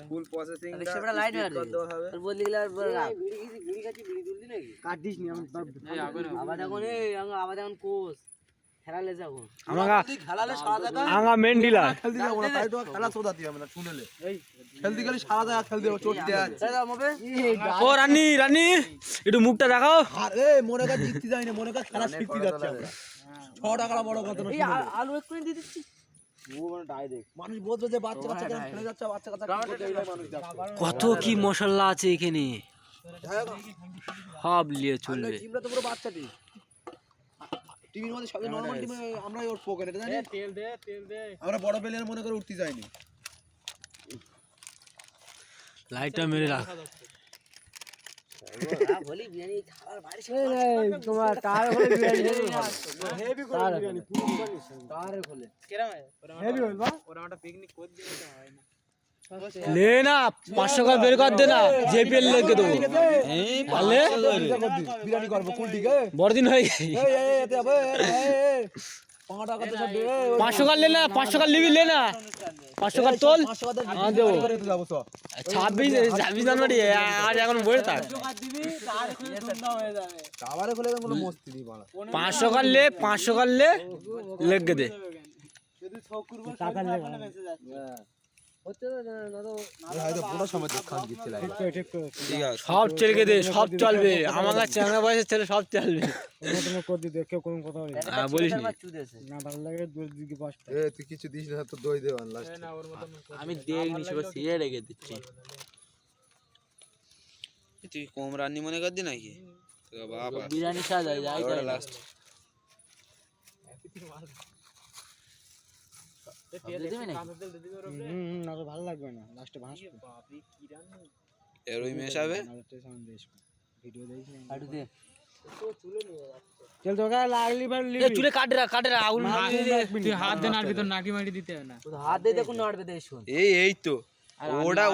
ফুল processing সেটা light মার দেওয়া হবে তোর বদলি গেলে বিড়ি খাচ্ছি বিড়ি তুলদি নাকি কাটিস নি আমি আবার এখন আবার এখন কোষ খেলালে যাবো খেলালে সারা জায়গা আঙ্গা মেন ডিলার খেলতে যাব না তাই তো খেলা সোদাতি হবে না শুনেলে এই খেলতে গেলে সারা জায়গা খেলতে হবে চোট দেয়া ও রানী রানী একটু মুখটা দেখাও আরে মনে কাজ জিততে যাই না মনে কাজ খেলা শিখতে যাচ্ছে আমরা 6 টাকা বড় কথা না এই আলু এক্ষুনি দিয়ে দিচ্ছি ও মানে ডাইরেক্ট মানুষ বলছে যে বাচ্চা কাচ্চা খেলে যাচ্ছে বাচ্চা কাচ্চা এইভাবে মানুষ যাচ্ছে কত কি মশলা আছে এখানে সব নিয়ে চলবে জিমরা তো পুরো বাচ্চাটি টিভির মধ্যে সবই নরমাল টিমে আমরা ওর পোকেন এটা জানি তেল দে আমরা বড় প্লেয়ার মনে করে উঠতে যাইনি লাইটটা মেরে রাখ বলি বিরিয়ানি খাবার বাইরে তোমার কার হলে বিরিয়ানি হেভি করে বিরিয়ানি পুরো কার হলে কেরাম হেভি হল বা ওরা একটা পিকনিক করে দিতে তো হয় না ले ना 500 का बेर कर देना जेपीएल लेके दो এই পালে বিরিয়ানি করব কুল দিকে বড় দিন হয়ে এই এতে আবে 5 টাকা তো সব দে 500 का लेना 500 का लिबी लेना 500 का तोल 500 টাকা हां देओ করে তো যাবো তো 26 জানুয়ারি আজ এখন বইর থাক দিবি তার খুলে ধুমধাম হয়ে যাবে কাবারে খুলে কোনো মস্তি দি বাড়া 500 का ले 500 का ले लेके दे যদি ছকুরবা টাকা লাগবে বেঁচে যাচ্ছে হচ্ছে না তো হয়তো পুরো সময় দেখান দিছিল ঠিক আছে সব চলকে দে সব চলবে আমার কাছে চ্যাংড়া বয়সের ছেলে সব চলবে তুমি কর দি দেখে কোন কথা বলি হ্যাঁ বলিস না ভালো লাগে দুই দিকে পাঁচটা এ তুই কিছু দিস না তো দই দে অন লাস্ট আমি দেইনি সব সিয়ে রেখে দিচ্ছি তুই কম রান্নি মনে কর দি নাকি তো বাবা বিরিয়ানি সাজা যাই তাই লাস্ট না তো ভালো লাগবে না লাস্টে ভাসবে এর ওই মেশাবে ভিডিও দেখিস কাটু দে চল তো গায় লাগলি ভাই এ চুলে কাটে রা আগুন তুই হাত দে নার ভিতর নাকি মাটি দিতে হবে না হাত দে দেখুন নাড়বে দে শুন এই তো ওড়া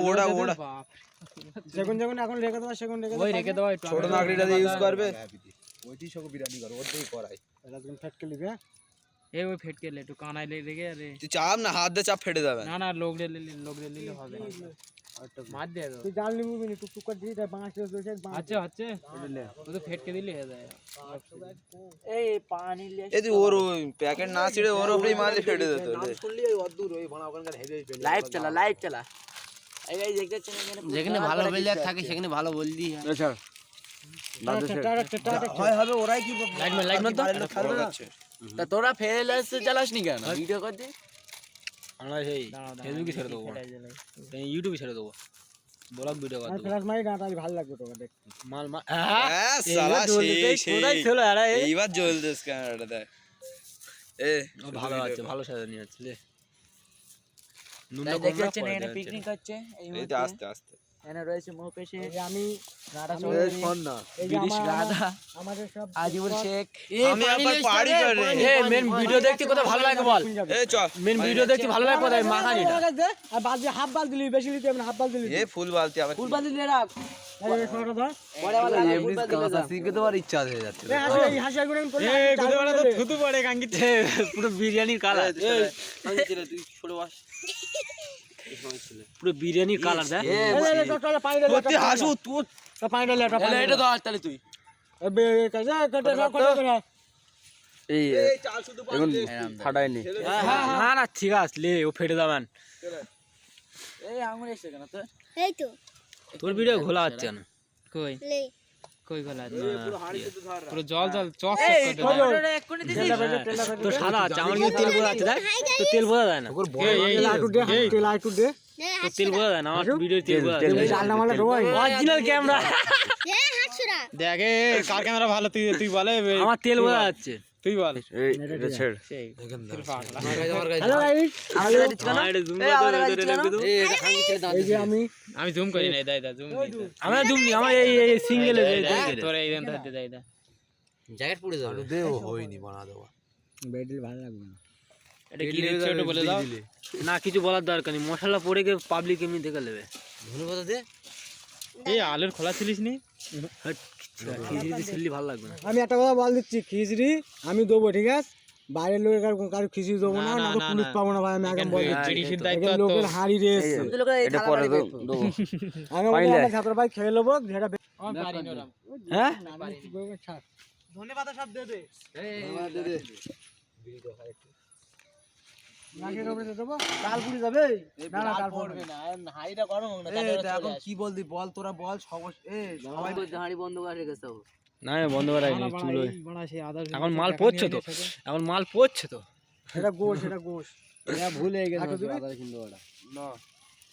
সেগুন এখন রেখে দাও সেগুন রেখে ওই রেখে দাও ছোট নাগরিটা দিয়ে ইউজ করবে ওইটি সব বিরিয়ানি কর ওর দিয়ে করাই রাজগুন ফটকে লিবে এই ওই ফেটকে লে একটু কানাই লেগে আরে তুই চাপ না হাত দিয়ে চাপ ফেটে যাবে না লোক লে নিলে হবে না মার দে দাও তুই জাল নিবি নি টুক টুক করে দিই তাই বাঁশ রয়েছে আচ্ছা ও তো ফেটকে দিলে হয়ে যায় এই পানি লে এই তুই ওর ওই প্যাকেট না ছিড়ে ওর উপরেই মারলে ফেটে যেত শুনলি ওই অদ্দূর ওই ভাড়া ওখানকার হেভি লাইভ চালা এই গাইস দেখতেছেন যেখানে ভালো প্লেয়ার থাকে সেখানে ভালো বলদি আচ্ছা হয় হবে ওরাই কি লাইট মান তো তা তোরা ফেলেস চালাস নি কেন ভিডিও কর দে আমরা সেই ফেসবুকে ছেড়ে দেবো ইউটিউবে ছেড়ে দেবো ব্লগ ভিডিও করে দেবো ফ্ল্যাশ মারি না তাই ভালো লাগবে তোকে দেখতে মাল হ্যাঁ সালা সেই কোথায় ছিল আরে এইবার জ্বলতেস ক্যামেরাটা দেখ এ ভালো আছে ভালো সাজা নিয়ে আছে লে নুনটা কম দেখছেন রাখ এখানে পিকনিক হচ্ছে এই এই যে আস্তে আস্তে এখানে রয়েছে মোপেশে আমি গাড়া শোন না বিরিশ গাদা আমাদের সব আজিবুল শেখ আমি আবার পারি করে এ মেন ভিডিও দেখতে কত ভালো লাগে বল এ চল মেন ভিডিও দেখতে ভালো লাগে কোথায় মাখানিটা আর বাদ দিয়ে হাফ বাল দিলি বেশি দিতে হাফ বাল দিলি এ ফুল বালতি আবার ফুল বাঁধি দিয়ে রাখ এই ফটোটা ধর পরে আবার ফুল বাঁধি দিয়ে রাখ শিখে তো আর ইচ্ছা হয়ে যাচ্ছে এই হাসি গুণ করে এই গুদবাড়া তো থুতু পড়ে গাঙ্গিতে পুরো বিরিয়ানির কালার এই তুই ছোট বাস পুরো বিরিয়ানির কালার দেখ চলে পানি দে তুই হাসু তুই পানি দে এটা পানি এটা তো তাহলে তুই বে কাজে কেটে রাখ করে এই চাল শুধু এখন ফাটাইনি না না ঠিক আছে লে ও ফেটে যাবেন এই আঙুল এসে কেন তো এই তো তোর ভিডিও খোলা হচ্ছে না কই লে কই গলা পুরো হাড়ি শুধু ধর পুরো জল চক করে এক্ষুনি দিছিস তো সাদা আছে আমার কিন্তু তেল বোঝা আছে দেখ তো তেল বোঝা যায় না তেল আইটু দে তো তেল বোঝা যায় না আমার ভিডিও তেল বোঝা যায় জালনা মালা ঢোয় অরিজিনাল ক্যামেরা এ হাত ছুড়া দেখে কার ক্যামেরা ভালো তুই বলে আমার তেল বোঝা যাচ্ছে তুই বল এই এটা ছেড় সেই হ্যালো গাইস এটা জুম করে রেখে দাও এই যে আমি জুম করি নাই দাই জুম আমরা জুম নি আমার এই সিঙ্গেল তোর এই দেন ধরতে দাই জ্যাকেট পরে যাবে দে হয়নি বানা দেওয়া বেডল ভালো লাগবে না এটা কি রে ছোট বলে দাও না কিছু বলার দরকার নেই মশলা পড়ে গিয়ে পাবলিক এমনি দেখে নেবে ধন্যবাদ দে এই আলুর খোলা ছিলিস নি খিচুড়ি ছিললি ভালো লাগবে না আমি একটা কথা বল দিচ্ছি খিচড়ি আমি দেবো ঠিক আছে বাইরের লোকের কারো খিচুড়ি দেবো না, না তো পুলিশ পাবো না ভাই, আমি আগে বলি। এখানে লোকের হাঁড়ি রয়েছে, এটা পরে দেবো। আমি বলি আমরা ছাত্র ভাই খেয়ে নেবো যেটা হ্যাঁ ধনে পাতা সব দে দে, কাল পুরি যাবে না, না কাল পড়বে না, হাঁড়িটা গরম হোক না। এখন কি বলবি বল, তোরা বল সবাই হাঁড়ি বন্ধ করে রেখেছে না বন্ধ করে রাখিনি, চুলো এখন মাল পড়ছে তো, এখন মাল পড়ছে তো। এটা গোশ, এটা গোশ, ভুল হয়ে গেছে না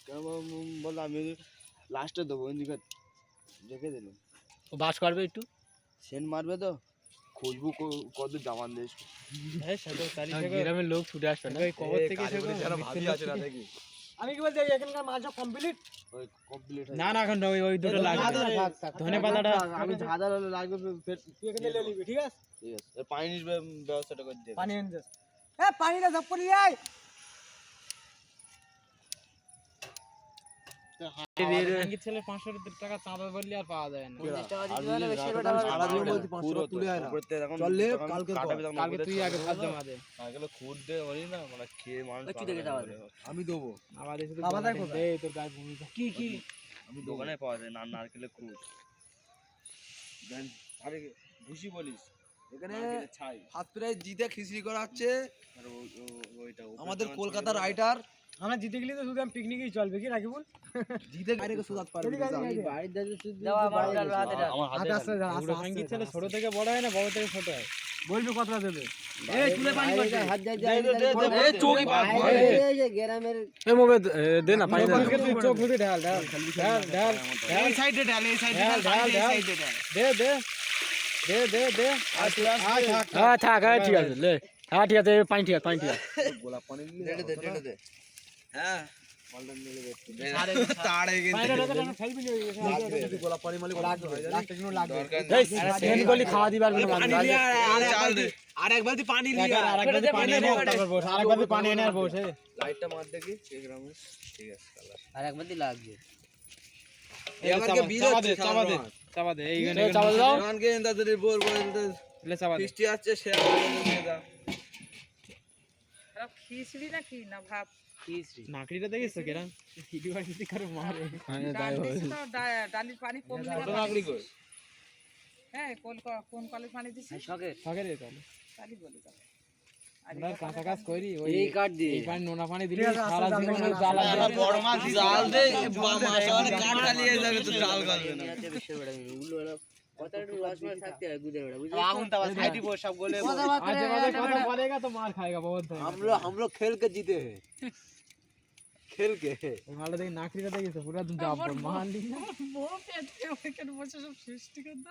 কেমন বল, আমি লাস্টে দেবো ইন্দিকে রেখে দিলাম। ও বাস করবে একটু, সেন মারবে তো খুশবু কত জামান দেশ গ্রামের লোক ছুটে আসবে না। আমি কি বলছি এখানকার মাল সব কমপ্লিট? কমপ্লিট না না এখন ওই দুটো লাগবে, ধনে পাতাটা আমি ঝাঁঝাল হলে লাগবে তুই এখানে নিয়ে নিবি, ঠিক আছে? ঠিক আছে, পানি ব্যবস্থাটা করে দে। পানি এনে দে, পানিটা ঝপ করে নিয়ে আয়। ছেলে 500 টাকা চাঁদা বললে আর পাওয়া যায় না। সারা দিন বলছি 500 টাকা তুলে আয় না, চললে কালকে কালকে তুই আগে ভাত জমা দে, আমি দেবো। আমাদের শুধু বাবা তাই দে তোর গায়ে ভূমিকা কি কি আমি দোকানে পাওয়া যায় না নারকেলের খুদ, আরে ভুসি বলিস এখানে ফার্স্ট প্রাইজ জিতে খিচড়ি করা হচ্ছে আমাদের কলকাতার রাইটার। আমরা জিতে গেলে তো শুধু আমি পিকনিকেই চলবে কি নাকি বল? জিতে বাইরে সুদাত পারবে হাতে আসতে যা, আস্তে আস্তে সঙ্গীত ছেলে ছোট থেকে বড় হয় না, বড় থেকে ছোট হয়। বলবি কতটা দেবে? এই চুলে পানি পড়ছে, হাত যায় এই চোখই এই মোবে দে না পানি দে না। তুই চোখ ফুটে ঢাল ঢাল ঢাল ঢাল এই সাইডে ঢাল, এই সাইডে ঢাল ঢাল ঢাল দে দে দে দে দে হ্যাঁ থাক, হ্যাঁ ঠিক আছে, লে হ্যাঁ ঠিক আছে, পানি ঠিক আছে, পানি ঠিক আছে। গোলাপ পানি নিলে দে দে হ্যাঁ তাড়ে কিন্তু গোলাপ পানি মালি লাস্টে জন্য লাগবে। এই সেন গলি খাওয়া দিবার কোনো পানি মানে নিয়ে আর এক বালতি পানি নিয়ে আরেকবার পানি এনে তারপর বস, আরেকবার পানি এনে আর বসে লাইটটা মার দেখি এই গ্রামে। ঠিক আছে আর একবার দি লাগবে। এবারকে বীর হচ্ছে চাপা দে চাপা দে এই গানে চাপা দাও। গানকে এন্দাদের বোর লে চাপা দে বৃষ্টি আছে সে নিয়ে যা। খিচড়ি নাকি না ভাত? নাকড়িটা দেখিস কেরাম ইউনিভার্সিটি করে মারে ডালির পানি কম হ্যাঁ কোন কলের পানি দিছি থাকে রে তাহলে তালি বলে যাবে আমরা কাঁচা কাজ করি ওই কাট দি এই পানি নোনা পানি দিলে সারা জীবন জাল আছে বড় মাছ জাল দে মাছ অনেক কাট খালিয়ে যাবে তো জাল গালবে না। आज बात কথা বলেगा तो मार खाएगा बहुत है हम लोग खेल के जीते हैं, खेल के মালটা দেখি নাকড়িটা দেখিস পুরো একদম জাপ মার লি বউ পেটে ওখানে বসে সব সৃষ্টি করতে